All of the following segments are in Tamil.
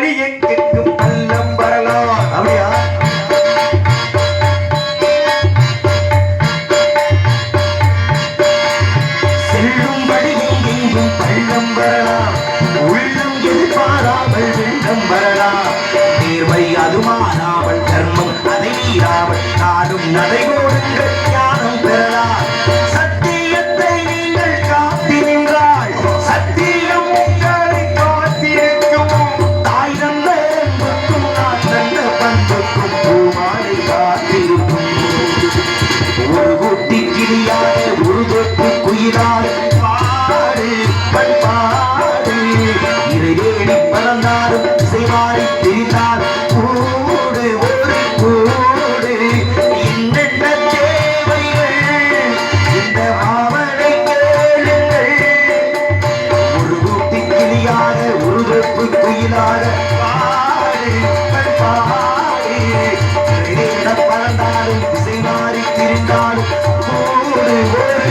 வழி எங்கெங்கும் பள்ளம் வரலாம். அப்படியா? செல்லும் வழி எங்கெங்கும் பள்ளம் வரலாம், உள்ளம் எதிர்பாராமல் வெள்ளம் வரலாம். நேர்மை அது மாறாமல், தர்மம் அதை மீறாமல், நாடும் நடைபோடுங்கள் ஞானம் பெறலாம். சத்தியத்தை நீங்கள் காத்து நின்றால் சத்தியம் உங்களை காத்திருக்கும். தாய் தந்த அன்புக்கும் நான் தந்த பண்புக்கும் பூமாலை காத்திருக்கும். ஒரு கூட்டி கிளியாக ஒரு தொட்டு குயிலாக பாடு பண்பாடு. இறைவேணி பறந்தாலும் செய்வாரி திரிந்தால் கூடு ஒரு கூடு. என்னென்ன தேவைகள் இந்த மாமனை கேளுங்கள். ஒரு கூட்டி கிளியாக ஒரு தொட்டு குயிலாக பாடு பண்பாடு. இறைவேணி பறந்தாலும் செய்வாரி திரிந்தாலும் கூடு ஒரு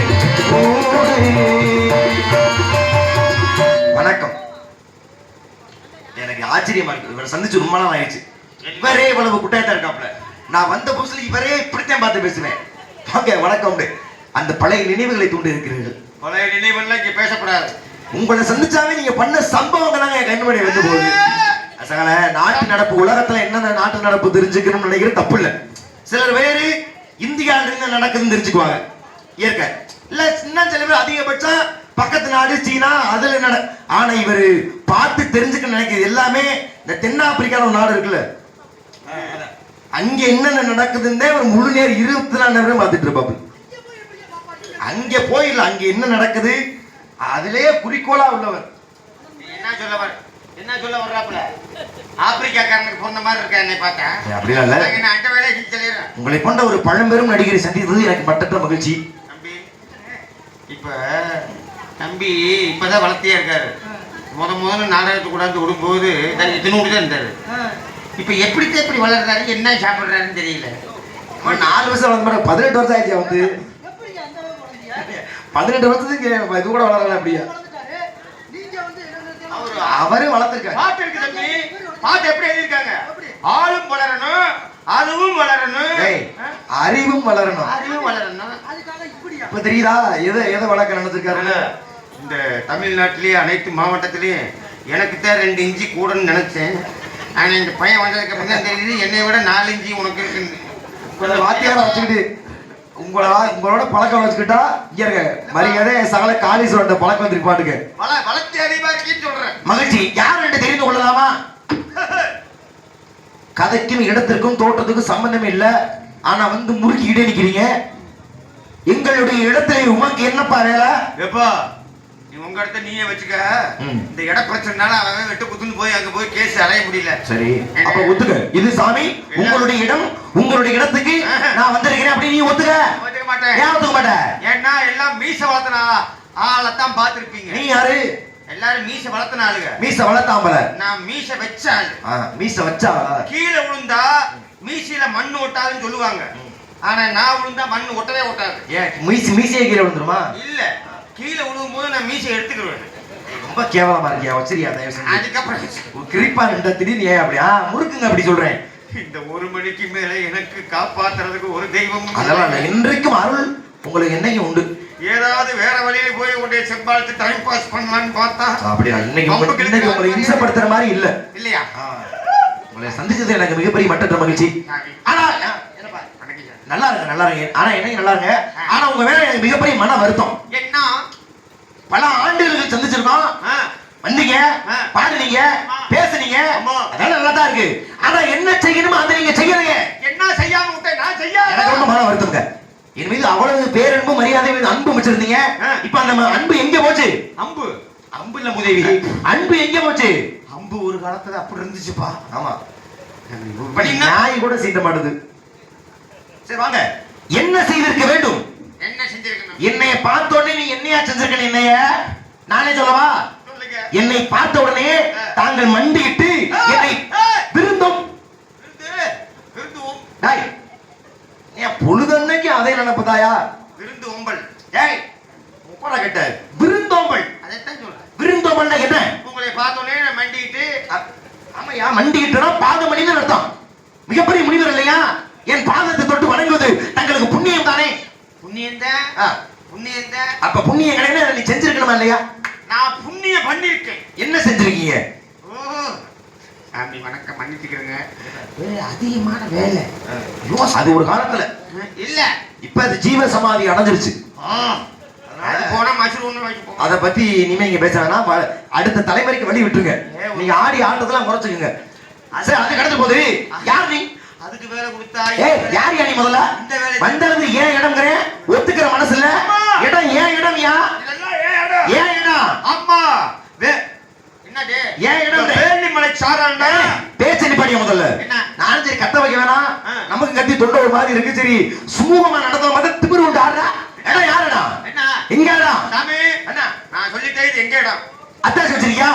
கூடு. வணக்கம். எனக்கு ஆச்சரியமா இருக்கு, இவரை சந்திச்சு ரொம்ப நாள் ஆயிடுச்சு. இவரே இவ்வளவு குட்டையத்தான் இருக்காப்ல. நான் வந்த புதுசுல இவரே இப்படித்தான் பார்த்து பேசுவேன். ஓகே, வணக்கம். அந்த பழைய நினைவுகளை தூண்டி இருக்கிறீர்கள். பழைய நினைவுகள்லாம் இங்க பேசப்படாது. உங்களை சந்திச்சாவே நீங்க பண்ண சம்பவங்கள் தான் என் கண்மணி வந்து போகுது. அசகல நாட்டு நடப்பு, உலகத்துல என்னென்ன நாட்டு நடப்பு தெரிஞ்சுக்கணும்னு நினைக்கிறது தப்பு இல்ல. சிலர் வேறு இந்தியாவில என்ன நடக்குதுன்னு தெரிஞ்சுக்குவாங்க, இயற்கை இல்ல. இன்னும் சில பேர் அதிகபட்சம் பக்கத்து நாடு சீனா அதுல ஆனா இவரு பார்த்து தெரிஞ்சுக்க நினைக்கிறது எல்லாமே இந்த தென்னாப்பிரிக்கான ஒரு நாடு இருக்குல்ல, அங்க என்னென்ன நடக்குதுன்னு ஒரு முழு நேரம் 24 நேரம் பார்த்துட்டு இருப்பாப்பு. அங்க போயிடல, அங்க என்ன நடக்குது அதுலயே குறிக்கோளா உள்ளவர். என்ன சொல்ல வர்றாப்புல? ஆப்பிரிக்காக்காரனுக்கு பொண்ணு மாதிரி இருக்கா என்னை பார்த்தா? அப்படிலாம் இல்ல. என்ன அந்த வேலையை சொல்லிடுறேன். உங்களை போன்ற ஒரு பழம்பெரும் நடிகரை சந்தித்தது எனக்கு மட்டற்ற மகிழ்ச்சி. தம்பி இப்ப தம்பி இப்பதான் வளர்த்தியா இருக்காரு. முதல்ல நாடகத்துக்கு கூடாது விடும்போது இதனோடு தான் இருந்தாரு. இப்ப எப்படித்தான் இப்படி வளர்றாரு, என்ன சாப்பிடுறாருன்னு தெரியல. 4 வருஷம் வளர்ந்து 18 வருஷம் ஆயிடுச்சு. வந்து 18 வருஷத்துக்கு இது கூட வளரல. அப்படியா? அவரே வளர்த்திருக்காரு. பாட்டு இருக்கு தம்பி, பாட்டு எப்படி எழுதியிருக்காங்க? ஆளும் வளரணும், அதுவும் வளரணும், அறிவும் வளரணும், அறிவும் வளரணும். இப்ப தெரியுதா எதை வளர்க்க நினைச்சிருக்காரு? இந்த தமிழ்நாட்டிலேயே அனைத்து மாவட்டத்திலேயும் எனக்கு தான் 2 இன்ச்சு கூடன்னு நினைச்சேன். ஆனா இந்த பையன் வந்ததுக்கு அப்புறம் தான் தெரியுது என்னை விட 4 இன்ச்சு உனக்கு இருக்குன்னு. வாத்தியார வச்சுக்கிட்டு உங்களோட பழக்கம் வச்சுக்கிட்டா இங்க இருக்க மரியாதை சகல காளீஸ்வரன் பழக்கம் வந்துருக்கு. பாட்டுக்கு வளர்ச்சி அதிகமா இருக்குன்னு சொல்றேன். மகிழ்ச்சி. யார் என்று தெரிந்து கொள்ளலாமா? கதைக்கும் இடத்திற்கும் தோற்றத்துக்கும் சம்பந்தமே இல்ல. ஆனா வந்து முறுக்கி இடை நிக்கிறீங்க. எங்களுடைய இடத்துல உமக்கு என்னப்பா வேலை? எப்பா நீ உங்க இடத்த நீயே வச்சுக்க. இந்த இட பிரச்சனைனால அவன் வெட்டு குத்துன்னு போய் அங்க போய் கேஸ் அலைய முடியல. சரி, அப்ப ஒத்துக்க. இது சாமி உங்களுடைய இடம், உங்களுடைய இடத்துக்கு நான் வந்திருக்கிறேன் அப்படி நீ ஒத்துக்க? ஒத்துக்க மாட்டேன். ஏன் ஒத்துக்க மாட்டேன்? ஏன்னா எல்லாம் மீச வளர்த்தனா ஆளத்தான் பாத்துருப்பீங்க. நீ யாரு? எல்லாரும் மீச வளர்த்தன ஆளுங்க. மீச வளர்த்தாம்பல. நான் மீச வச்ச ஆளு. மீச வச்சா கீழே விழுந்தா மீசையில மண்ணு ஒட்டாதுன்னு சொல்லுவாங்க. ஆனா நான் விழுந்தா மண்ணு ஒட்டவே ஒட்டாது. ஏன் மீசையே கீழே விழுந்துருமா? இல்ல, கீழே விழுகும் போது நான் மீசை எடுத்துக்கிடுவேன். ரொம்ப கேவலமா இருக்கியா? வச்சிரியா தயவு செஞ்சு. அதுக்கப்புறம் கிரிப்பா நின்ற திடீர்னு ஏன் அப்படியா முறுக்குங்க அப்படி சொல்றேன். இந்த 1 மணிக்கு மேல எனக்கு காப்பாத்துறதுக்கு ஒரு தெய்வம் அதெல்லாம் இன்றைக்கும் அருள் உங்களுக்கு என்னைக்கும் உண்டு. ஏதாவது வேற வழியில போய் உடைய செம்பாழ்த்து டைம் பாஸ் பண்ணலான்னு பார்த்தா அப்படியா? இன்னைக்கு உங்களை இம்சப்படுத்துற மாதிரி இல்ல இல்லையா? உங்களை சந்திச்சது எனக்கு மிகப்பெரிய மட்டற்ற மகிழ்ச்சி. ஆனா நல்லா இருங்க. ஆனா என்னைக்கு நல்லா இருங்க. ஆனா உங்க வேலை எனக்கு மிகப்பெரிய மன வருத்தம். என்ன? பல ஆண்டுகளுக்கு சந்திச்சிருக்கோம், வந்தீங்க, பாடுனீங்க, பேசுனீங்க, அதெல்லாம் நல்லா தான் இருக்கு. ஆனா என்ன செய்யணுமோ அதை நீங்க செய்யறீங்க. என்ன செய்யாம விட்டேன் நான் செய்யாம? எனக்கு ரொம்ப மன வருத்தம்ங்க. என் மீது அவ்வளவு பேரன்பு மரியாதை அன்பு வச்சிருந்தீங்க. இப்ப அந்த அன்பு எங்க போச்சு? அம்பு இல்ல முதேவி, அன்பு எங்க போச்சு? அம்பு ஒரு காலத்துல அப்படி இருந்துச்சுப்பா. ஆமா, நாய் கூட சீட்ட மாட்டுது. சரி வாங்க, என்ன செய்திருக்க வேண்டும்? என்ன செஞ்சிருக்கணும்? என்னைய பார்த்த உடனே நீ என்னையா செஞ்சிருக்க? என்னைய நானே சொல்லவா? என்னை பார்த்த உடனே தாங்கள் மண்டியிட்டு என்னை விருந்தோம். பொழுதன்னைக்கு அதை நினைப்பதாயா? விருந்து ஓம்பல். ஏய் முப்பட கேட்ட விருந்தோம்பல். அதைத்தான் சொல்றேன். விருந்தோம்பல்னா என்ன? உங்களை பார்த்தோன்னே நான் மண்டிட்டு ஆமாயா, மண்டிக்கிட்டனா பாதமணின்னு அர்த்தம். மிகப்பெரிய முனிவர் இல்லையா? என் பாதத்தை தொட்டு வணங்குவது தங்களுக்கு புண்ணியம் தானே? புண்ணியம் தான். புண்ணியம் தான். அப்ப புண்ணியம் கிடையாது, நீ செஞ்சிருக்கணுமா இல்லையா? நான் புண்ணியம் பண்ணிருக்கேன். என்ன செஞ்சிருக்கீங்க? சாமி வணக்கம், மன்னிச்சுக்கிறேங்க. அதிகமான வேலை. அது ஒரு காலத்துல இல்ல, இப்ப அது ஜீவ சமாதி அடைஞ்சிருச்சு. அது போனா மஷ்ரூம் வச்சு போ. அத பத்தி இனிமே நீங்க பேசுறதுனா அடுத்த தலைமுறைக்கு வழி விட்டுருங்க. நீங்க ஆடி ஆட்டத்தெல்லாம் குறைச்சுக்குங்க. சரி, அது கடந்து போகுது. யார் நீ? அதுக்கு வேலை கொடுத்தா யார் யா நீ? முதல்ல இந்த வேலை வந்தது ஏன் இடம்ங்கிறேன், ஒத்துக்கிற மனசு இல்ல. இடம் ஏன் இடம் யா? ஏன் இடம்? அம்மா என்னது ஏன் இடம்? வேலிமலை சாரண்டா. பேச்சு நிப்பாடிய முதல்ல. நானும் சரி கத்த வைக்க வேணாம், நமக்கு கத்தி தொண்ட ஒரு மாதிரி இருக்கு. சரி சுமூகமா நடந்த மாதிரி திமிரு உண்டு ஆடுறா. இடம் யாருடா? என்ன எங்க இடம்? சாமி என்ன நான் சொல்லிட்டே, இது எங்க இடம்? அத்தாச்சி வச்சிருக்கியா?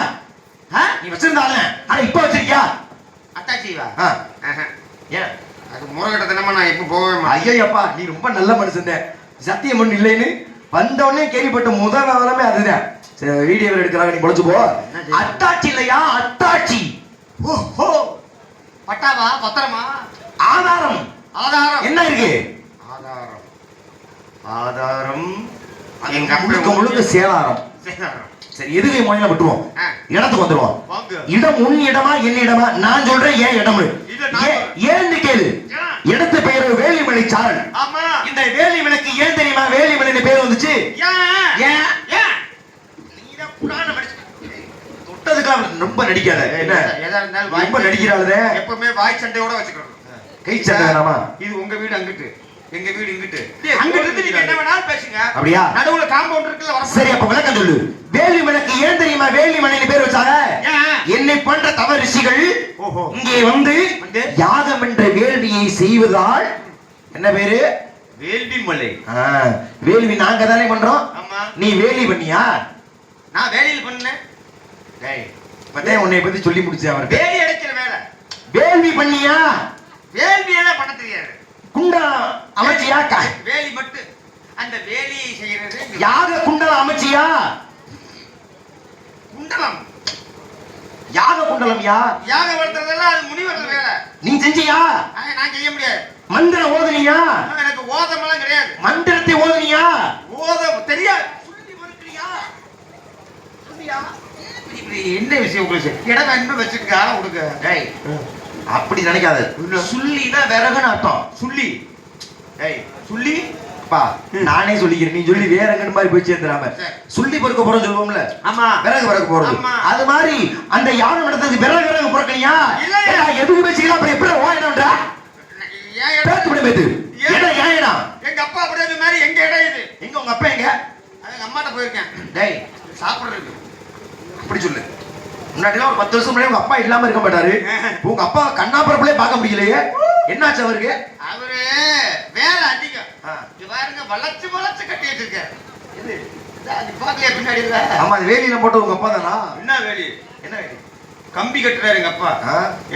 நீ வச்சிருந்தால ஆனா இப்ப வச்சிருக்கியா? அத்தாச்சிவா? ஏன் அது முறைகிட்ட தினமா நான் எப்ப போவே மாட்டேன். ஐயப்பா, நீ ரொம்ப நல்ல மனுஷன். சத்தியம் ஒண்ணு இல்லைன்னு வந்தவொடனே கேள்விப்பட்ட முதல் காலமே அதுதான். வீடியோ எடுக்கிறாங்க, நீ பொழைச்சு போ. அத்தாச்சி இல்லையா? அத்தாச்சி. ஓஹோ, பட்டாவா பத்திரமா? ஆதாரம். ஆதாரம் என்ன இருக்கு? ஆதாரம் ஆதாரம் எங்க முழுக்க முழுக்க சேதாரம். சரி, எதுகை மொழியில விட்டுருவோம், இடத்துக்கு வந்துருவோம். இடம் உன் இடமா என் இடமா? நான் சொல்றேன் ஏன் இடம். ஏன்னு கேளு. இடத்து பெயர் வேலிமலை சாரல். இந்த வேலிமலைக்கு ஏன் தெரியுமா வேலிமலைன்னு பேர் வந்துச்சு? ஏன்? தொட்டதுக்கெல்லாம் ரொம்ப நடிக்காத. என்ன எதா இருந்தாலும் ரொம்ப நடிக்கிறாளே. எப்பவுமே வாய் சண்டையோட வச்சுக்கணும். கை சண்டை வேணாமா? இது உங்க வீடு அங்கிட்டு, எங்க வீடு இங்கிட்டு. அங்கிட்டு இருந்து நீங்க என்ன வேணாலும் பேசுங்க. அப்படியா? நடுவுல காம்பவுண்ட் இருக்குல்ல, வர. சரி, அப்ப விளக்கம் சொல்லு. வேலிமலைக்கு ஏன் தெரியுமா வேலிமலைன்னு பேர் வச்சாங்க? என்னை போன்ற தவ ரிஷிகள் இங்கே வந்து யாகம் என்ற வேள்வியை செய்வதால் என்ன பேரு? வேள்வி மலை. வேள்வி நாங்க தானே பண்றோம். ஆமா. நீ வேலி பண்ணியா? நான் வேலையில் பண்ணேன். டேய், பத்தே உன்னை பத்தி சொல்லி முடிச்சேன். அவர் வேலி அடைக்கிற வேலை. வேள்வி பண்ணியா? வேள்வி எல்லாம் பண்ண தெரியாது. குண்டா அமைச்சியா? வேலி மட்டும். அந்த வேலியை செய்யறது யாக குண்டலம் அமைச்சியா? குண்டலம். யாக குண்டலம் யா? யாக வளர்த்துறதெல்லாம் அது முனிவர்கள் வேலை. நீ செஞ்சியா? நான் செய்ய முடியாது. மந்திரம் ஓதுனியா? எனக்கு ஓதமெல்லாம் கிடையாது. மந்திரத்தை ஓதுனியா? ஓத தெரியாது. என்ன விஷயம் உங்களுக்கு? இடம் என்ன வச்சிருக்கா உனக்கு? டேய், அப்படி நினைக்காத. சுள்ளினா விறகுன்னு அர்த்தம். சுள்ளி. டேய், சுள்ளி பா, நானே சொல்லிக்கிறேன், நீ சொல்லி வேற எங்கன்னு மாதிரி போய் சேர்ந்துடாம. சுள்ளி பொறுக்க போறோம் சொல்லுவோம்ல. ஆமா. விறகு விறகு போறது. அது மாதிரி அந்த யானம் நடந்தது விறகு விறகு பொறுக்கலையா? எதுக்கு பேசிக்கலாம்? அப்புறம் எப்படி ஓயணும்டா? பேத்து விட பேத்து. இடம் ஏன் இடம்? எங்க அப்பா அப்படியே மாதிரி எங்க இடம் இது? எங்க உங்க அப்பா எங்க? எங்க அம்மாட்ட போயிருக்கேன். டேய், சாப்பிடுறது. அப்படி சொல்லு. முன்னாடிலாம் ஒரு 10 வருஷம் முன்னாடி உங்க அப்பா இல்லாம இருக்க மாட்டாரு. உங்க அப்பா கண்ணாபுரப்புலயே பார்க்க முடியலையே. என்னாச்சு அவருக்கு? அவரு வேலை அதிகம். இது பாருங்க, வளைச்சு வளைச்சு கட்டி வச்சிருக்காரு. இது பாக்கலையா பின்னாடி? ஆமா, அது வேலியில போட்ட உங்க அப்பா தானா? என்ன வேலி? என்ன வேலி? கம்பி கட்டுறாரு எங்க அப்பா.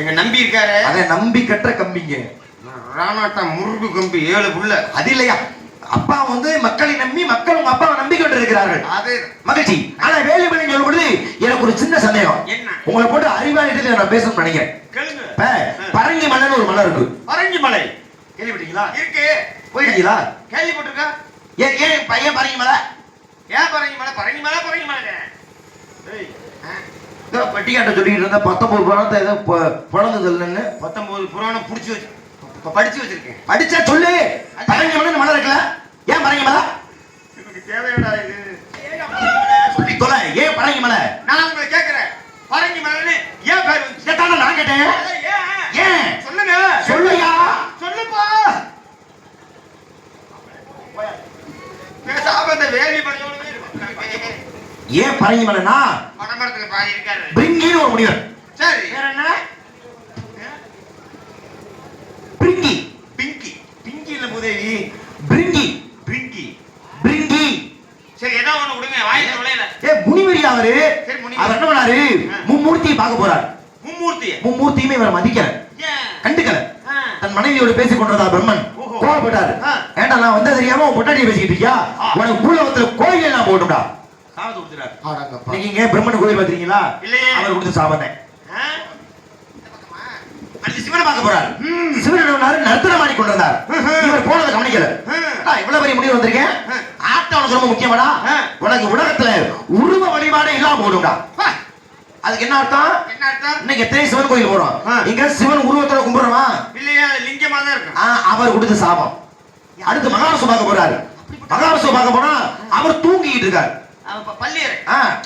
எங்க நம்பி இருக்காரு. அதை நம்பி கட்டுற கம்பிங்க. ராணாட்டா முருகு கம்பி 7 புள்ள. அது இல்லையா? அப்பா வந்து மக்களை நம்பி மக்கள் உங்க அப்பாவை நம்பி கொண்டு இருக்கிறார்கள். அது மகிழ்ச்சி. ஆனா வேலிமலை சொல்லும் பொழுது எனக்கு ஒரு சின்ன சந்தேகம். என்ன? உங்களை போட்டு அறிவாளிட்டு நான் பேசணும்னு நினைக்கிறேன். கேளுங்க. பரங்கி மலைன்னு ஒரு மலை இருக்கு. பரங்கி மலை கேள்விப்பட்டீங்களா? இருக்கு. போயிருக்கீங்களா? கேள்விப்பட்டிருக்கா? ஏன் பையன் பரங்கி மலை? ஏன் பரங்கி மலை? பரங்கி மலை பரங்கி மலை. பட்டிக்காட்ட சொல்லிட்டு இருந்த 19 புராணத்தை ஏதோ புலந்ததுன்னு 19 புராணம் புடிச்சு வச்சு படிச்சு வச்சிருக்கேன். படிச்சா சொல்லு. பரங்கி மலை மலை இருக்குல்ல, ஏன் பரங்கி மலை? எனக்கு தேவையாடா இது? சொல்லி தொலை. ஏன் பரங்கி மலை? நான் உங்களை கேட்கிறேன், பரங்கி மலைன்னு ஏன் பேர் வந்துச்சு? இதைத்தானே நான் கேட்டேன். ஏன் சொல்லுங்க. சொல்லுயா. சொல்லுப்பா. பேசாம இந்த வேலி மலையோட ஏன் பரங்கி மலைனா பனமரத்துல பாதி இருக்காரு பிரிங்கின்னு ஒரு முனிவர். சரி, வேற என்ன? பிரிங்கி. பிங்கி. பிங்கி இல்ல மூதேவி. பிரிங்கி. பிரிங்கி. பிரிங்கி. சரி, ஏதோ ஒண்ணு விடுங்க, வாயில நுழையல. முனிவரியா அவரு? சரி, முனிவர். அவர் என்ன பண்ணாரு? மும்மூர்த்தியை பார்க்க போறார். மும்மூர்த்தியுமே இவரை மதிக்கல, கண்டுக்கல. தன் மனைவியோடு பேசிக் கொண்டதா பிரம்மன் கோவப்பட்டாரு. ஏண்டா நான் வந்த தெரியாம உன் பொட்டாட்டியை பேசிக்கிட்டு இருக்கியா? உனக்கு பூலோகத்துல கோயில் நான் போட்டுடா. சாபத்தை கொடுத்துறாரு. நீங்க பிரம்மன் கோயில் பாத்தீங்களா? அவர் கொடுத்த சாபத்தை சிவனை பார்க்க போறாரு. சிவன் நர்த்தனம் ஆடி கொண்டிருந்தார். இவர் போனதை கவனிக்கல. இவ்வளவு பெரிய முடிவு வந்திருக்கேன். ஆட்டம் உனக்கு ரொம்ப முக்கியமாடா. உனக்கு உலகத்துல உருவ வழிபாடே இல்லாம போடும்டா. அதுக்கு என்ன அர்த்தம்? என்ன அர்த்தம்? இன்னைக்கு எத்தனை சிவன் கோயில் போறோம். இங்க சிவன் உருவத்தோட கும்பிடுறோமா இல்லையா? லிங்கமா தான் இருக்கு. அவர் கொடுத்த சாபம். அடுத்து மகாவிஷ்ணு பார்க்க போறாரு. மகாவிஷ்ணு பார்க்க போனா அவர் தூங்கிட்டு இருக்காரு. பள்ளியறை.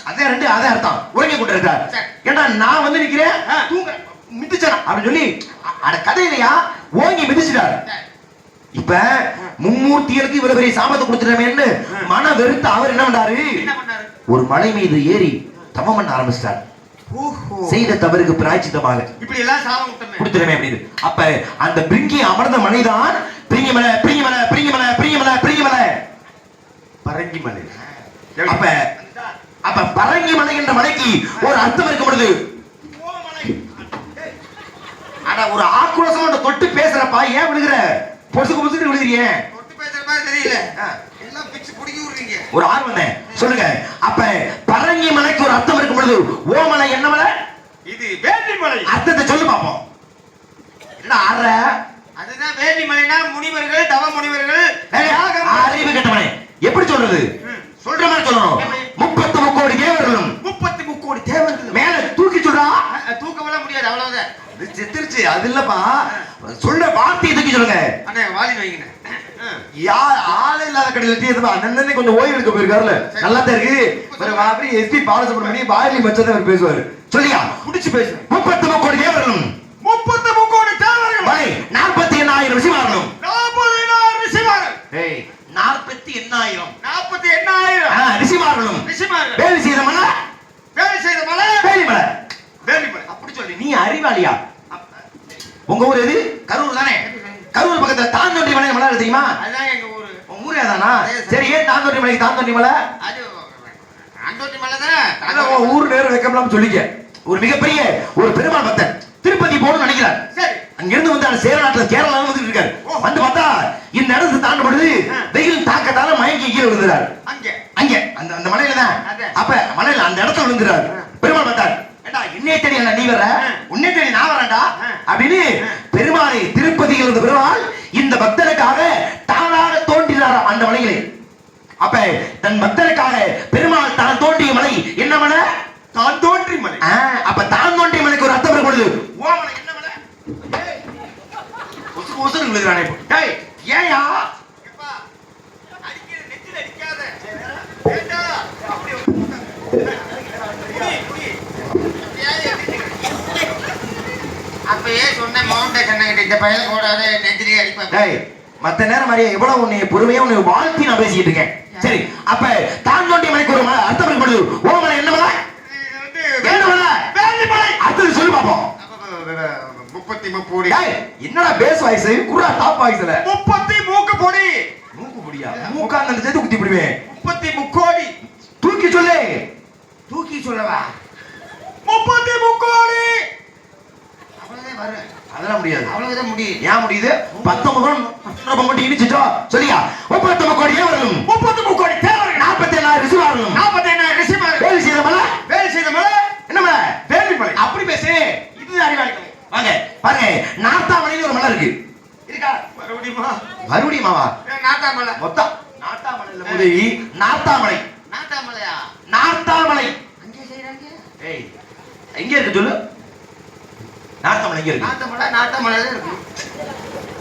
அதே ரெண்டு அதே அர்த்தம். உறங்கி கொண்டு இருக்காரு. ஏன்னா நான் வந்து நிக்கிறேன் தூங்க மிதிச்சா அப்படின்னு சொல்லி அட கதையிலையா ஓங்கி மிதிச்சிட்டாரு. இப்ப மும்மூர்த்திகளுக்கு இவ்வளவு பெரிய சாபத்தை கொடுத்துட்டோமேன்னு மன வெறுத்து அவர் என்ன பண்ணாரு? ஒரு மலை மீது ஏறி தவம் பண்ண ஆரம்பிச்சிட்டார். செய்த தவறுக்கு பிராய்ச்சித்தமாக இப்படி எல்லாம் சாபம் கொடுத்துட்டோமே அப்படின்னு. அப்ப அந்த பிரிங்கி அமர்ந்த மலைதான் பிரிங்கிமலை பிரிங்கிமலை பிரிங்கிமலை பிரிங்கிமலை பிரிங்கிமலை பரங்கிமலை. அப்ப அப்ப பரங்கிமலை என்ற மலைக்கு ஒரு அர்த்தம் இருக்கும் பொழுது அட ஒரு ஆக்ரோஷம் தொட்டு பேசுறப்பா ஏன் விழுகிற? பொசுக்கு பொசுக்கு விழுகிறீங்க. தொட்டு பேசுற மாதிரி தெரியல. எல்லாம் பிச்சு புடிங்கி விடுறீங்க. ஒரு ஆர்வம் தான் சொல்லுங்க. அப்ப பரங்கி மலைக்கு ஒரு அர்த்தம் இருக்கும் பொழுது ஓமலை என்ன மலை? இது வேலி மலை. அர்த்தத்தை சொல்லு பாப்போம். என்ன ஆற? அதுதான் வேலி மலைனா முனிவர்கள் தவ முனிவர்கள் அறிவு கெட்டவனே எப்படி சொல்றது? சொல்ற மாதிரி சொல்லணும். 33 கோடி தேவர்களும் 33 கோடி தேவர்கள் மேல தூக்கி சொல்றா. தூக்கவல முடியாது அவ்வளவுதான். செத்துருச்சு அது இல்லப்பா. சொல்ற வார்த்தையை தூக்கி சொல்லுங்க. அண்ணே வாலி வைங்க. யார் ஆளே இல்லாத கடையில டீ எதுமா அண்ணனே கொஞ்சம் ஓய்வு எடுக்க போயிருக்காருல. நல்லா தான் இருக்கு. ஒரு வாபரி எஸ்பி பாலசுப்ரமணியம் பாயலி மச்சத அவர் பேசுவாரு. சொல்லியா புடிச்சு பேசு. 33 கோடி தேவர்களும் 33 கோடி தேவர்கள் பை 48,000 ரிஷிமார்களும் 48,000 ரிஷிமார்கள். ஏய் 48,000 48,000 ரிஷிமார்களும் ரிஷிமார்கள் வேலை செய்த மலை வேலை செய்த மலை வேலி மலை. வேலி மலை. அப்படி சொல்லி நீ அறிவாளியா? உங்க ஊர் எது? கரூர் தானே. கரூர் பக்கத்துல தாந்தோண்டி மலை மலை தெரியுமா? அதான் எங்க ஊரு. உங்க ஊரே தானா? சரி ஏன் தாந்தோண்டி மலைக்கு தாந்தோண்டி மலை? அது தாந்தோண்டி மலை தான். அத ஊர் நேரம் வைக்கலாம் சொல்லிக்க. ஒரு மிகப்பெரிய ஒரு பெருமாள் பக்தன் திருப்பதி போகணும்னு நினைக்கிறார். சரி அங்க இருந்து வந்து அந்த சேரநாட்டுல கேரளால வந்துட்டு இருக்காரு. வந்து பார்த்தா இந்த இடத்தை தாண்ட பொழுது வெயில் தாக்கத்தால மயங்கி கீழே விழுந்துறாரு. அங்க அங்க அந்த அந்த மலையில தான். அப்ப மலையில அந்த இடத்துல விழுந்துறாரு. பெருமாள் பார்த்தார். ஏண்டா என்னைய தேடி என்ன நீ வர? உன்னை தேடி நான் வரேன்டா அப்படின்னு பெருமாளை திருப்பதியில் இருந்த பெருமாள் இந்த பக்தனுக்காக தானாக தோன்றினார் அந்த மலையிலே. அப்ப தன் பக்தனுக்காக பெருமாள் தான் தோன்றிய மலை என்ன மலை? தான் தோன்றி மலை. அப்ப தான் தோன்றி மலைக்கு ஒரு அர்த்தம் இருக்கும் பொழுது ஓ மலை என்ன மலை? ஒசு ஒசு விழுகிறானே. டேய் ஏயா எப்பா அடிக்கிற நெத்தில அடிக்காத. ஏண்டா அப்படி அப்பயே சொன்ன மவுண்டை சொன்னகிட்ட இந்த பையல கூடாது நெத்திலே அடிப்பா. டேய் மத்த நேரம் மாதிரியே எவ்வளவு உன்னை பொறுமையா உன்னை வாழ்த்தி நான் பேசிட்டு இருக்கேன். சரி அப்ப தான் தோன்றி மலைக்கு ஒரு அர்த்தம் இருக்கும் பொழுது ஓ மலை என்ன மலை? என்ன மலை? வேலி மலை. அடுத்து சொல்லு பாப்போம். 33 கோடி. டேய் என்னடா பேஸ் வாய்ஸ் குறா டாப் வாய்ஸ்ல 30 மூக்கு பொடி. மூக்கு பொடியா? மூக்காங்க அந்த சேர்த்து குத்தி விடுவேன். 33 கோடி. தூக்கி சொல்லு. தூக்கி சொல்லவா? 33 கோடி. அவ்வளவுதான் வரும். அதெல்லாம் முடியாது. அவ்வளவுதான் முடியும். ஏன் முடியுது? 19 மட்டும் இடிச்சிட்டோ சொல்லியா? 39 கோடி வரும். 33 கோடி தேவர்கள் 47,000 ரிஷிமார்களும் 47,000 ரிஷிமார்கள் வேலை செய்த மலை வேலை செய்த மலை என்ன மலை? வேலி மலை. அப்படி பேசு. இது அறிவாளிகள். வாங்க பாருங்க நார்த்தாமலைன்னு ஒரு மலை இருக்கு. இருக்கா? மறுபடியும் மாவா நாத்தாமலை. மொத்தம் நார்த்தாமலையில முதவி நார்த்தாமலை. நாத்தாமலையா? நார்த்தாமலை அங்கே செய்றாங்க. ஏய் எங்க இருக்கு சொல்லு? நார்த்தாமலை எங்க இருக்கு? நாத்தாமலை நாத்தாமலைல இருக்கு.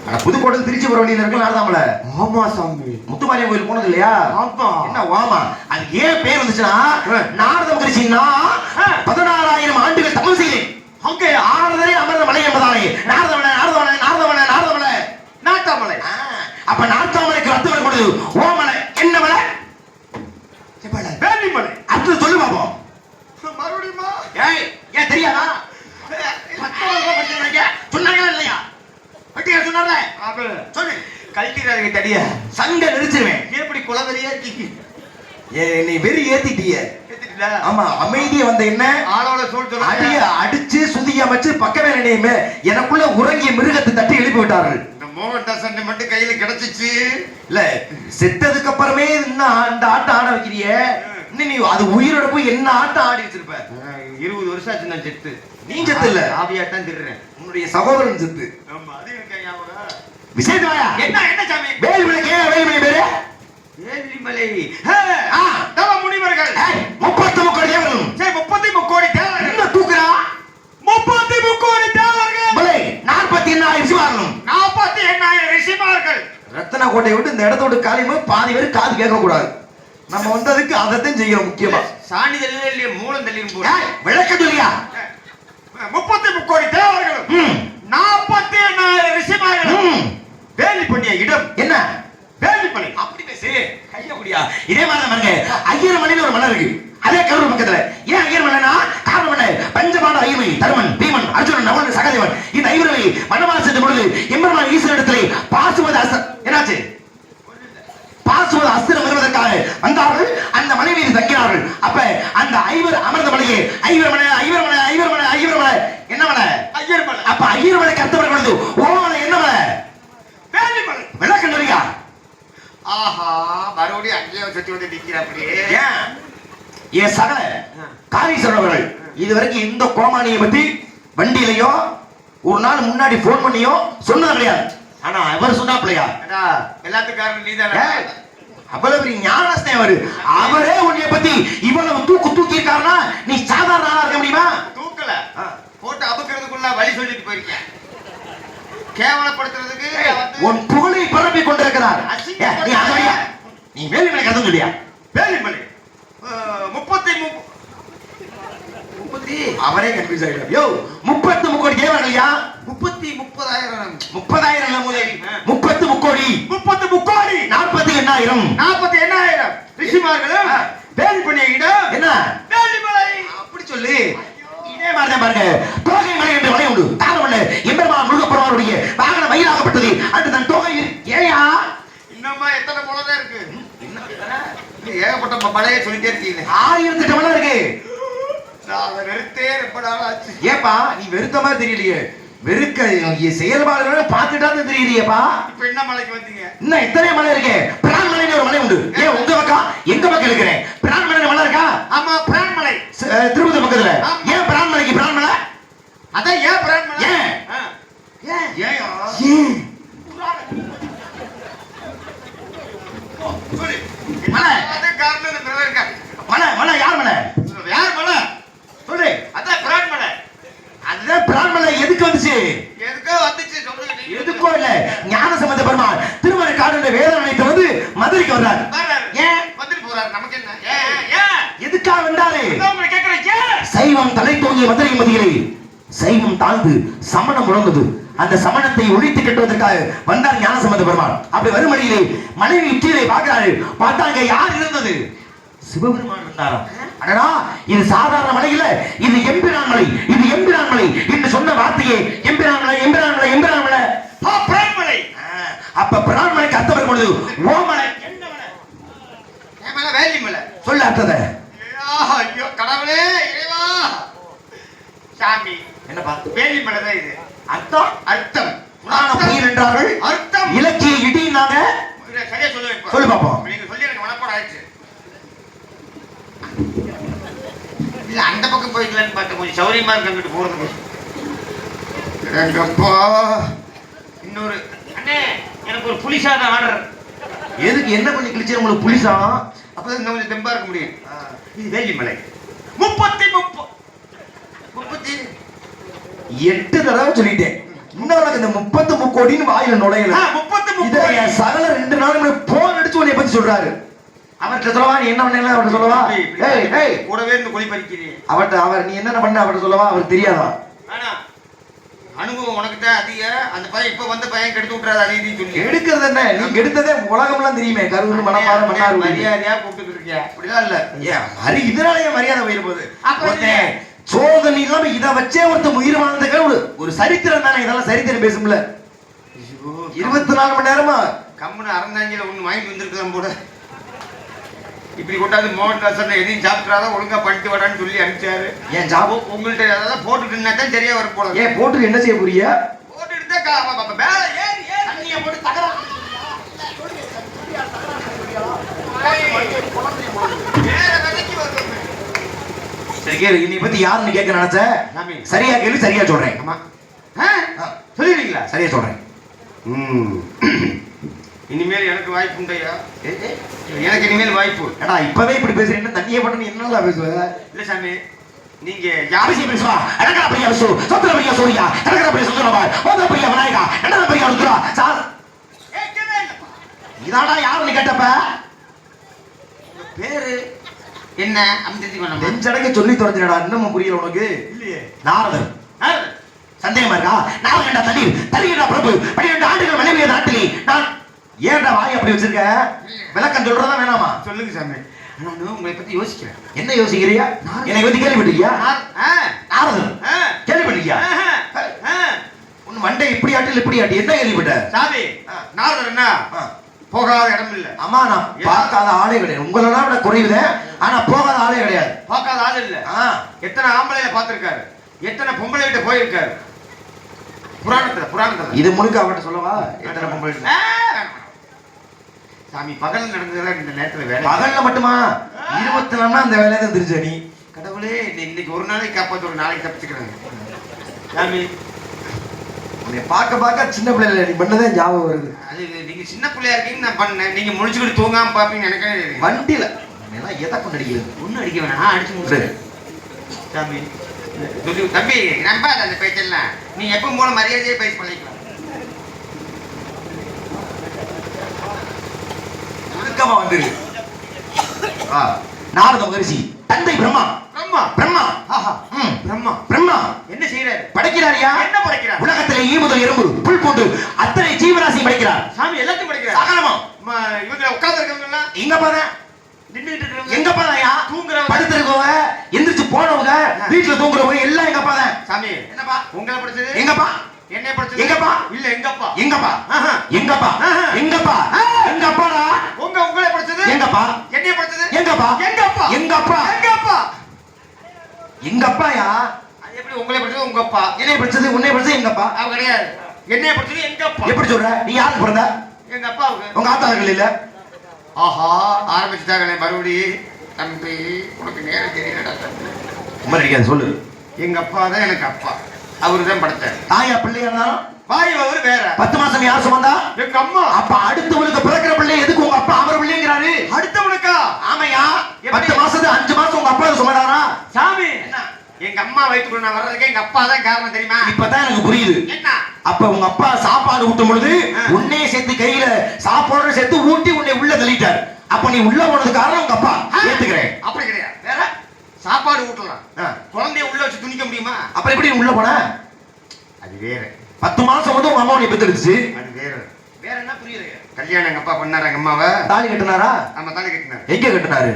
அட புதுக்கோட்டை திருச்சி போற வழியில இருக்கு நார்த்தாமலை. ஆமா சாமி. முத்துமாரியம் கோயில் போனது இல்லையா? ஆமா. என்ன வாமா அது ஏன் பேர் வந்துச்சுன்னா நாரதம் கிருஷ்ணா 16,000 ஆண்டுகள் தமிழ் செய்தேன் அங்கே ஆறுதலே அமர்ந்த மலை என்பதாலே நாரதமலை நாரதமலை நாரதமலை நாரதமலை நாத்தாமலை. அப்ப நார்த்தாமலைக்கு அர்த்தம் வரும் பொழுது ஓமலை என்ன மலை? வேலி மலை. அடுத்து சொல்லு பாப்போம். மறுபடியுமா? ஏய் ஏன் தெரியாதா? சொன்னாங்களா இல்லையா? பட்டியா சொன்னார்ல சொல்லு. கல்டிறாங்க தடிய சங்க நெரிச்சிருவேன். எப்படி குலவெறியா இருக்கீங்க? நீ வெறி ஏத்திட்டிய. ஏத்திட்டீங்களா? ஆமா அமைதியா வந்த என்ன ஆளோட சோல் அடிய அடிச்சு சுதி அமைச்சு பக்கமே நினையுமே எனக்குள்ள உறங்கிய மிருகத்தை தட்டி எழுப்பி விட்டார்கள். இந்த மோகன்தாஸ் மட்டும் கையில கிடைச்சிச்சு இல்ல செத்ததுக்கு அப்புறமே இன்னும் அந்த ஆட்டம் ஆட வைக்கிறிய. இன்னும் நீ அது உயிரோட போய் என்ன ஆட்டம் ஆடி வச்சிருப்ப? 20 வருஷம் ஆச்சு நான் செத்து. நீ செத்து இல்ல, ஆவியா தான் திருறேன். உன்னுடைய சகோதரன் செத்து. ஆமா, அது இருக்கா ஞாபகம்? விசேஷமாயா என்ன சாமி? வேல்மலைக்கு ஏன் வேல்மலை பேரு? வேலிமலை. தவ முனிவர்கள். 33 கோடி தேவர்கள். சரி, 33 கோடி தேவர்கள். என்ன தூக்குறா? 33 கோடி தேவர்கள். பலே 48,000 ரிஷிமார்களும். 48,000 ரிஷிமார்கள். ரத்தன கோட்டையை விட்டு இந்த இடத்தோட காலியமா பாதி பேர் காது கேட்க கூடாது. நம்ம வந்ததுக்கு அதைத்தான் செய்யணும் முக்கியமா. சாணி தள்ளி இல்லையே, மூலம் தள்ளியும் போற. விளக்க சொல்லியா? 33 கோடி தேவர்கள். 48,000 ரிஷிமார்கள். வேலி பண்ணிய இடம் என்ன? வேலிமலை. அப்படி பேசு. ஐயா முடியா? இதே மாதிரி தான் பாருங்க. ஐயர்மலைன்னு ஒரு மலை இருக்கு. அதே கரூர் பக்கத்துல. ஏன் ஐயர்மலைனா? காரணம் என்ன? பஞ்சபாண்ட ஐயர்மலை, தருமன், பீமன், அர்ஜுனன், நகுலன், சகாதேவன் இந்த ஐவர்களை வனவாசம் சென்ற பொழுது எம்பெருமான் ஈஸ்வரன் இடத்திலே பாசுவத அஸ்திரம் என்னாச்சு? பாசுவத அஸ்திரம் வருவதற்காக வந்தார்கள். அந்த மலை மீது தங்கினார்கள். அப்ப அந்த ஐவர் அமர்ந்த மலையே ஐவர்மலை, ஐவர்மலை, ஐவர்மலை, ஐவர்மலை. என்ன மலை? ஐயர்மலை. அப்ப ஐயர்மலை கர்த்தவர் கொண்டு ஓமலை என்ன மலை? வேலிமலை. விளக்கம் சொல்லியா? ஆஹா, மறுபடியும் அங்கேயே சுத்தி வந்து நிக்கிற அப்படியே. ஏன்? என் சகல காரீஸ்வரர்கள் இதுவரைக்கும் இந்த கோமானியை பத்தி வண்டியிலையோ ஒரு நாள் முன்னாடி போன் பண்ணியோ சொன்னது கிடையாது. ஆனா அவர் சொன்னாப்லையா? எல்லாத்துக்கும் காரணம் நீதானே. அவ்வளவு பெரிய ஞானஸ்தே அவரு. அவரே உன்னை பத்தி இவ்வளவு தூக்கி இருக்காருன்னா நீ சாதாரண ஆளா இருக்க முடியுமா? தூக்கல, போட்டு அபுக்கிறதுக்குள்ள வழி சொல்லிட்டு போயிருக்கேன். கேவலப்படுத்துறதுக்கு உன் புகழை பரப்பி கொண்டிருக்கிறார். நீ அதோடைய நீ வேலிமலை கருத்து சொல்லியா? வேலிமலை 30 அவரே கன்ஃபியூஸ் ஆயிடும். யோ 33 கோடி தேவர்களையா? 30,000 இல்ல முதலி 33 கோடி 33 கோடி 48,000 ரிஷிமார்களும் வேலி பண்ணிய இடம் என்ன? வேலிமலை. அப்படி சொல்லு. இதே மாதிரி தான் பாருங்க. தோகை மலை என்ற மலை உண்டு. தாரவண்ண எம்பெருமான் முருகப்பெருமானுடைய வாகன மயிலாகப்பட்டது. அந்த தன் தொகையில் ஏயா இன்னமா எத்தனை மலை இருக்கு? ஏகப்பட்ட மலையை சொல்லிட்டே இருக்கீங்க. 1008 மலை இருக்கு. நான் வெறுத்தே ரொம்ப நாள் ஆச்சு. ஏப்பா நீ வெறுத்த மாதிரி தெரியலையே. வெறுக்க செயல்பாடுகளை பார்த்துட்டா தெரியலையேப்பா. இப்ப என்ன மலைக்கு வந்தீங்க? இன்னும் இத்தனை மலை இருக்கு. பிரான் மலைன்னு ஒரு மலை உண்டு. ஏன் உங்க பக்கம் எங்க பக்கம் இருக்கிறேன்? பிரான் மலை மலை இருக்கா? ஆமா, பிரான் மலை திருப்பதி பக்கத்துல. ஏன் பிரான் மலைக்கு பிரான் மலை? அதான் ஏன் பிரான் மலை? ஏன்? ஏன்? ஏன்? சொல்லு. மலை. அது காரணம் இந்த மலை இருக்கா? மலை மலை யார் மலை? யார் மலை? சொல்லு. அதான் பிரான் மலை. அதுதான் பிரான் மலை எதுக்கு வந்துச்சு? எதுக்கோ வந்துச்சு சொல்லுங்க. எதுக்கோ இல்ல. ஞானசம்பந்த பெருமாள் திருமலை காடு வேதம் நினைத்து வந்து மதுரைக்கு வர்றாரு. ஏன் வந்துட்டு போறாரு? நமக்கு என்ன? ஏன் எதுக்காக வந்தாரு? உங்களை கேக்குறேன். ஏன் சைவம் தலை தோங்கிய மதுரை மதியிலே சைவம் தாழ்ந்து சமணம் உணர்ந்தது. அந்த சமணத்தை ஒழித்து கட்டுவதற்காக வந்தார் ஞானசம்பந்த பெருமாள். அப்படி வரும் வழியிலே மனைவி உச்சியிலே பார்க்கிறாரு. பார்த்தாங்க யார் இருந்தது? சிவபெருமான் இருந்தாராம். அடடா, இது சாதாரண மலை இல்ல, இது எம்பிரான் மலை, இது எம்பிரான் மலை என்று சொன்ன வார்த்தையே எம்பிரான் மலை, எம்பிரான் மலை, எம்பிரான் மலை. பிரான் மலை. அப்ப பிரான் மலைக்கு அர்த்தம் வரும் பொழுது ஓமலை என்ன மலை? என் மலை வேலி மலை. சொல்ல அர்த்தத்தை. ஐயோ கடவுளே, இறைவா சாமி. என்னப்பா வேலி மலை தான் இது. அர்த்தம்? அர்த்தம் புராண பொய்யல் என்றார்கள். அர்த்தம் இலக்கிய இடினாங்க. சரியா சொல்லுங்க. சொல்லு பாப்போம். நீங்க சொல்லி எனக்கு மனப்பாடம் ஆயிடுச்சு. இல்ல அந்த பக்கம் போய்க்கலான்னு பார்த்தேன். கொஞ்சம் சௌரியமா இருக்கு அங்கிட்டு போறதுக்கு. எங்கப்பா இன்னொரு அண்ணே, எனக்கு ஒரு புளி சாதம் ஆர்டர். எதுக்கு என்ன பண்ணி கிழிச்சு உங்களுக்கு புலிசா? அப்பதான் இன்னும் கொஞ்சம் தெம்பா இருக்க முடியும். இது வேலி மலை. 38 தடவை சொல்லிட்டேன். இன்னும் உனக்கு இந்த 33 கோடின்னு வாயில நுழையல. 33 இதை என் சகல 2 நாள் போன் அடிச்சு உன்னை பத்தி சொல்றாரு. அவர்கிட்ட சொல்லவா? நீ என்ன பண்ணல அவர்கிட்ட சொல்லவா? ஏய் ஏய் கூடவே இருந்து கொலை பறிக்கிறீங்க. அவர் நீ என்ன பண்ண அவர்கிட்ட சொல்லவா? அவர் தெரியாதா? வேணாம், அனுபவம் உனக்கு தான் அதிக. அந்த பையன் இப்ப வந்த பையன் கெடுத்து விட்டுறாது. அது இதுன்னு சொல்லி எடுக்கிறது என்ன? நீ எடுத்ததே உலகம்லாம் தெரியுமே. கருவுன்னு மனப்பாறை மன்னார் மரியாதையா கூப்பிட்டு இருக்கியா? அப்படிலாம் இல்ல. ஏன் இதனால ஏன் மரியாதை போயிரு போகுது? சோதனை இல்லாம இதை வச்சே ஒருத்தன் உயிர் வாழ்ந்ததுக்கு ஒரு சரித்திரம் தானே. இதெல்லாம் சரித்திரம் பேசும்ல. 24 மணி நேரமா கம்முன்னு அறந்தாங்கில ஒண்ணு வாங்கிட்டு வந்திருக்கலாம் போல. இப்படி கொண்டாந்து மோகன்தாசன் எதையும் சாப்பிட்றாத ஒழுங்கா பண்ணிட்டு வரான்னு சொல்லி அனுப்பிச்சாரு. ஏன் ஜாபோ உங்கள்கிட்ட ஏதாவது போட்டுட்டுனா தான் சரியா வர போல. ஏன் போட்டு என்ன செய்ய போறிய? போட்டுட்டு தான் மேல ஏறி தண்ணியை போட்டு தகரா வேற விலைக்கு வருது. சரி கேளு, என்னை பத்தி யாருன்னு கேட்க நினைச்ச? சாமி. சரியா கேளு, சரியா சொல்றேன். ஆமா. சொல்லிடுறீங்களா? சரியா சொல்றேன். இனிமேல் எனக்கு வாய்ப்பு உண்டையா? எனக்கு இனிமேல் வாய்ப்பு. ஏடா இப்பவே இப்படி பேசுறீங்கன்னா தண்ணியே பண்ணு என்னலாம் பேசுவ? இல்ல சாமி, நீங்க யாரு பேசுவா? அடங்கா பிரியா சு சொத்துல பிரியா சூரியா அடங்கா பிரியா சுந்தரமா ஓத பிரியா விநாயகா என்னடா பிரியா ருத்ரா சார் இதாடா யாருன்னு கேட்டப்ப பேரு என்ன அம்திதி பண்ண நெஞ்சடங்க சொல்லி தொலைஞ்சிடா. இன்னமும் புரியல உனக்கு? இல்லையே. நாரதர். சந்தேகமா இருக்கா? நான் கண்ட தண்ணீர் பிரபு 12 ஆண்டுகள் மனைவிய நாட்டிலே நான் ஏன்டா வாய் அப்படி வச்சிருக்க? விளக்கம் சொல்றதா வேணாமா? சொல்லுங்க சாமி. நான் உங்களை பத்தி யோசிக்கிறேன். என்ன யோசிக்கிறியா? என்னை பத்தி கேள்விப்பட்டிருக்கியா? நாரதர் கேள்விப்பட்டிருக்கியா? உன் மண்டை இப்படி ஆட்டில் இப்படி ஆட்டி என்ன கேள்விப்பட்ட? சாமி, நாரதர் என்ன போகாத இடம் இல்ல. அம்மா நான் பார்க்காத ஆளே கிடையாது. உங்களெல்லாம் விட குறைவுதே, ஆனா போகாத ஆளே கிடையாது. பார்க்காத ஆள் இல்ல. எத்தனை ஆம்பளையில பார்த்திருக்காரு, எத்தனை பொம்பளை கிட்ட போயிருக்காரு. புராணத்துல இது முழுக்க அவர்கிட்ட சொல்லவா? எத்தனை பொம்பளை? சாமி, பகல் நடந்ததுல இந்த நேரத்துல வேலை. பகல்ல மட்டுமா? 24 அந்த வேலையை தான் தெரிஞ்ச நீ. கடவுளே, இன்னைக்கு ஒரு நாளைக்கு காப்பாத்து, ஒரு நாளைக்கு தப்பிச்சுக்கிறாங்க. சாமி, உன்னை பார்க்க சின்ன பிள்ளைல நீ பண்ணதே ஞாபகம் வருது. அது நீங்க சின்ன பிள்ளையா இருக்கீங்க, நான் பண்ணேன். நீங்க முடிச்சுக்கிட்டு தூங்காம பாப்பீங்க நினைக்கிறேன். வண்டியில எல்லாம் எதை கொண்டு அடிக்கிறது? ஒன்னும் அடிக்க வேணாம், அடிச்சு முடிச்சு. சாமி சொல்லி தம்பி, நம்பாத அந்த பேச்செல்லாம். நீ எப்பவும் போல மரியாதையே பேசி பண்ணிக்கலாம். ஒழுக்கமா வந்துரு. நாரத மகரிஷி தந்தை பிரம்மா. பிரம்மா பிரம்மா என்ன செய்யறாரு? படைக்கிறாரியா? என்ன படைக்கிறார்? உலகத்திலே ஈ முதல் எறும்பு புல் பூண்டு அத்தனை ஜீவராசி படைக்கிறார். சாமி எல்லாத்தையும் படைக்கிறார். சகலமா இவங்க உட்கார்ந்து இருக்கவங்க எல்லாம் எங்க பாரு? நின்னுட்டு இருக்கவங்க எங்க பாருயா? தூங்குறவங்க, படுத்துறவங்க, எந்திரிச்சு போனவங்க, வீட்டுல தூங்குறவங்க எல்லாம் எங்க பாரு? சாமி என்னப்பா உங்களை படிச்சது? எங்கப்பா? என்னைய படிச்சது? எங்கப்பா? இல்ல எங்கப்பா? எங்கப்பா? எங்கப்பா? எங்கப்பா? எங்கப்பாடா? உங்களை படிச்சது? எங்கப்பா? என்னைய படிச்சது? எங்கப்பா? எங்கப்பா? எங்கப்பா? எங்கப்பா? எங்கப்பாயா? அது எப்படி உங்களை படிச்சது உங்க அப்பா? என்னைய படிச்சது உன்னை படிச்சது எங்கப்பா? அவ கிடையாது. என்னைய படிச்சது எங்க அப்பா. எப்படி சொல்ற? நீ யாருக்கு பிறந்த? எங்க அப்பாவுக்கு. உங்க ஆத்தார்கள் இல்ல? ஆஹா, ஆரம்பிச்சுட்டாங்களே மறுபடியும். தம்பி, உனக்கு நேரம் தெரியலடா தம்பி. உண்மை சொல்லு. எங்க அப்பா தான் எனக்கு அப்பா. அவரு தான் படைச்சார். தாயா பிள்ளையா இருந்தாலும் வாய் அவரு வேற. 10 மாசம் யார் சுமந்தா? எங்க அம்மா. அப்ப அடுத்தவனுக்கு பிறக்கிற பிள்ளை எதுக்கு உங்க அப்பா அவர் பிள்ளைங்கிறாரு? அடுத்தவனுக்கா? ஆமையா. 10 மாசத்துக்கு 5 மாசம் உங்க அப்பா சுமந்தாரா? சாமி, எங்க அம்மா வயிற்றுக்குள்ள நான் வர்றதுக்கு எங்க அப்பா தான் காரணம் தெரியுமா? இப்பதான் எனக்கு புரியுது. என்ன? அப்ப உங்க அப்பா சாப்பாடு ஊட்டும் பொழுது உன்னை சேர்த்து கையில சாப்பாடு சேர்த்து ஊட்டி உன்னை உள்ள தள்ளிட்டார். அப்ப நீ உள்ள போனது காரணம் உங்க அப்பா. ஏத்துக்கிறேன். அப்படி கிடையாது. வேற சாப்பாடு ஊட்டலாம், குழந்தைய உள்ள வச்சு துணிக்க முடியுமா? அப்புறம் எப்படி உள்ள போன? அது வேற. 10 மாசம் வந்து உங்க அம்மா உன்னை பெத்தெடுத்துச்சு. அது வேற. வேற என்ன புரியுது? கல்யாணம் எங்க அப்பா பண்ணாரு எங்க அம்மாவை. தாலி கட்டினாரா? ஆமா, தாலி கட்டினாரு. எங்க கட்டினாரு?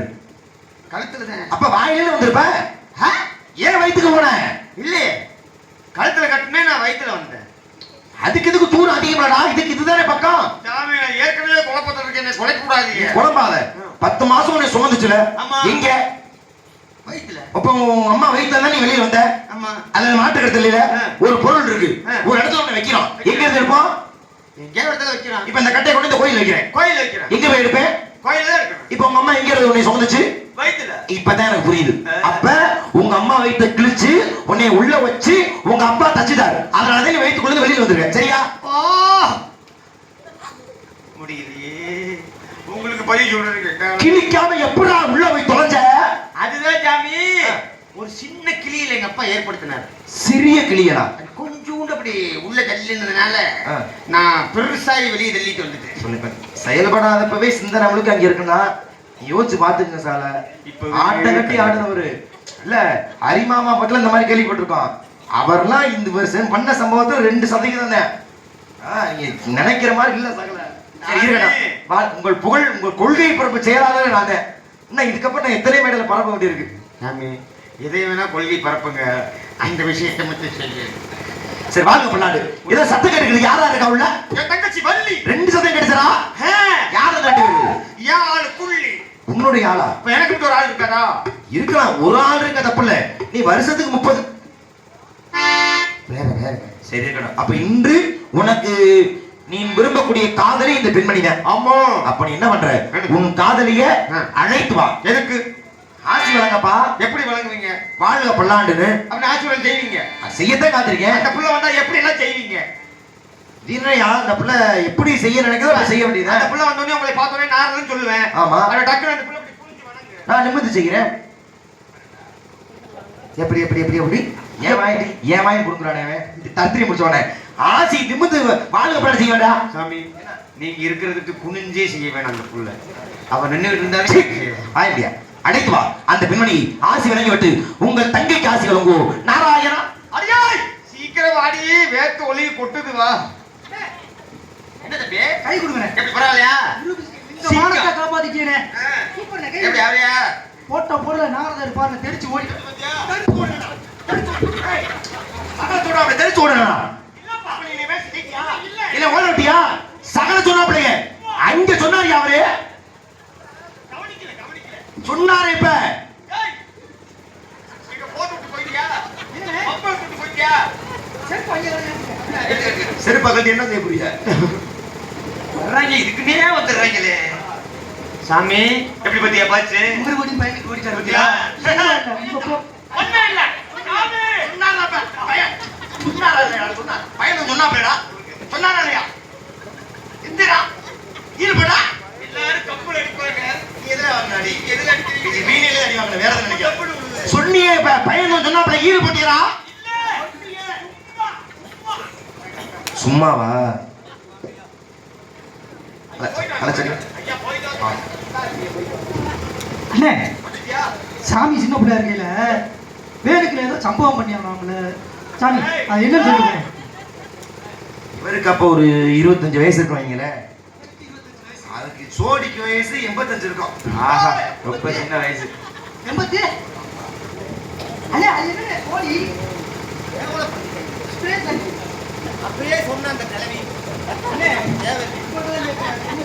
கழுத்துல தான். அப்ப வாயில வந்திருப்ப. ஏன் வயித்துக்கு போன? இல்லையே, கழுத்துல கட்டினே நான் வயித்துல வந்தேன். அதுக்கு இதுக்கு தூரம் அதிகமாடா. இதுக்கு இதுதானே பக்கம். சாமி, ஏற்கனவே குழப்பத்துல இருக்கேன், என்ன குலைக்க கூடாதீங்க. குழம்பாத. 10 மாசம் உன்னை சுமந்துச்சுல. எங்க? வயித்துல. அப்ப உங்க அம்மா வயித்துல தான் நீ வெளியே வந்த. ஆமா. அதுல மாட்டு கடத்தல ஒரு பொருள் இருக்கு. ஒரு இடத்துல ஒண்ணு வைக்கிறோம். எங்க இருந்து இருப்போம்? எங்க இடத்துல வைக்கிறோம். இப்ப இந்த கட்டையை கொண்டு இந்த கோயில் வைக்கிறேன். கோயில் வைக்கிறேன். எங்க போய் எடுப்பேன்? கோயில தான் இருக்கணும். இப்ப உங்க அம்மா எங்க இருந்து உன்னை சுமந்துச்சு? வயித்துல. இப்பதான் எனக்கு புரியுது. அப்ப உங்க அம்மா வயித்தை கிழிச்சு உன்னை உள்ள வச்சு உங்க அப்பா தச்சுட்டாரு. அதனாலதான் நீ வயிற்றுக்குள்ள வெளியில வந்துருக்க. சரியா? முடியலையே. உங்களுக்கு பதில் சொல்றதுக்கு கிழிக்காம எப்படா உள்ள போய் தொலைஞ்ச? அதுதான் சாமி, ஒரு சின்ன கிளியில எங்க அப்பா ஏற்படுத்தினார். சிறிய கிளியனா? கொஞ்சோண்டு அப்படி உள்ள தள்ளினதுனால நான் பெருசாகி வெளியே தள்ளிட்டு வந்துட்டேன். சொல்லுங்க. செயல்படாதப்பவே சிந்தனை அவளுக்கு அங்க இருக்குன்னா யோசிச்சு பாத்துங்க சால. இப்ப ஆட்ட கட்டி ஆடுனவரு இல்ல ஹரிமாமா பக்கத்துல இந்த மாதிரி கேள்விப்பட்டிருக்கோம். அவர்லாம் இந்த வருஷம் பண்ண சம்பவத்தை 2% தான். நீங்க நினைக்கிற மாதிரி இல்ல சகல. உங்கள் புகழ் உங்கள் கொள்கை பரப்பு செயலாளர் நாங்க. இன்னும் இதுக்கப்புறம் நான் எத்தனை மேடையில பரப்ப வேண்டியிருக்கு. சாமி, எதை வேணா கொள்கை பரப்புங்க, அந்த விஷயத்தை மட்டும் செய்ய. சரி வாங்க பண்ணாடு. ஏதோ சத்தம் கேட்டுக்குது. யாரா இருக்கா உள்ள? என் தங்கச்சி வள்ளி. 2 சத்தம் கேட்டுச்சா? யாரை காட்டுவது? என் ஆளு புள்ளி. உன்னுடைய ஆளா? இப்ப எனக்கு இப்படி ஒரு ஆள் இருக்காதா? இருக்கலாம். ஒரு ஆள் இருக்க தப்பு இல்ல. நீ வருஷத்துக்கு 30 வேற வேற. சரி இருக்கணும். அப்ப இன்று உனக்கு நீ விரும்பக்கூடிய காதலி இந்த பெண்மணி தான். ஆமா. அப்ப நீ என்ன பண்ற? உன் காதலிய அழைத்து வா. எதுக்கு? ஆசி வழங்கப்பா. எப்படி வழங்குவீங்க? வாழ்க பல்லாண்டுன்னு அப்படி ஆசீர்வாதம் செய்வீங்க. செய்யத்தான் காத்திருக்கேன். அந்த புள்ள வந்தா எப்படி எல்லாம் செய்வீங்க? தீனையா அந்த பிள்ளை எப்படி செய்ய நினைக்கிறதோ அப்படி செய்ய வேண்டியது. அந்த புள்ள வந்தோடனே உங்களை பார்த்தோன்னே நாரதுன்னு சொல்லுவேன். ஆமா. அந்த டக்குனு அந்த புள்ள அப்படி குனிஞ்சு வணங்கு. நான் நிமிர்ந்து செய்கிறேன். எப்படி எப்படி எப்படி எப்படி ஏன் வாங்கி கொடுக்குறானே தத்திரி முடிச்சவனே. ஆசி நிமிர்ந்து வாழ்க பல்லாண்டு செய்ய வேண்டாம். சாமி, நீங்க இருக்கிறதுக்கு குனிஞ்சே செய்ய வேணாம். அந்த புள்ள அவ நின்றுட்டு இருந்தாலே ஆயிட்டியா அடைத்து வா. அந்த பெண்மணி ஆசி வழங்கி விட்டு உங்கள் தங்கைக்கு ஆசி வழங்குவோ. நாராயணா அடியாய் சீக்கிரம் வாடி, வேர்த்து ஒளி கொட்டுது வா. என்ன தம்பி கை கொடுங்க. எப்படி பரவாயில்லையா? இந்த மானத்தை காப்பாத்திட்டேனே. சூப்பர்ண்ணே, கை எப்படி யாரையா போட்ட பொருளை நாரதர் பாருங்க தெரிச்சு ஓடி. தெரிச்சு ஓடுனா இல்ல ஓடட்டியா சகல சொன்னாப்லையே அங்க சொன்னாரு அவரு சொன்னாரு. இப்ப செருப்பு அகட்டி என்ன செய்ய புரிய வர்றாங்க, இதுக்குன்னே வந்துடுறாங்களே. சாமி எப்படி பத்தியா பாச்சு? மறுபடியும் பயணிக்கு ஓடிட்டாரு. பத்தியா? உங்க போ. ஒண்ணும் இல்ல. சாமி பையன் சொன்னாப்லடா சொன்னாரா இல்லையா இந்திரா ஈடுபடா எல்லாரும் கப்பல் அடிப்பாங்க. நீ எதுல வாங்கினாடி எதுல அடிக்கிறீங்க? வீணையில அடி வாங்கல வேற எதுல நினைக்க சொன்னியே. இப்ப பையன் சொன்னாப்ல ஈடுபட்டீரா சும்மாவா சரி. அண்ணே, சாமி சின்ன பிள்ளையா இருக்கையில வேணுக்குல ஏதோ சம்பவம் பண்ணியாங்களாம்ல சாமி, அது என்னன்னு சொல்லுங்க. இவருக்கு அப்ப ஒரு 25 வயசு இருக்கும் வைங்களே. அதுக்கு சோடிக்கு வயசு 85 இருக்கும். ஆஹா, ரொம்ப சின்ன வயசு. 80. அண்ணே, அது என்ன கோழி? அப்படியே சொன்ன அந்த கிழவி அண்ணே,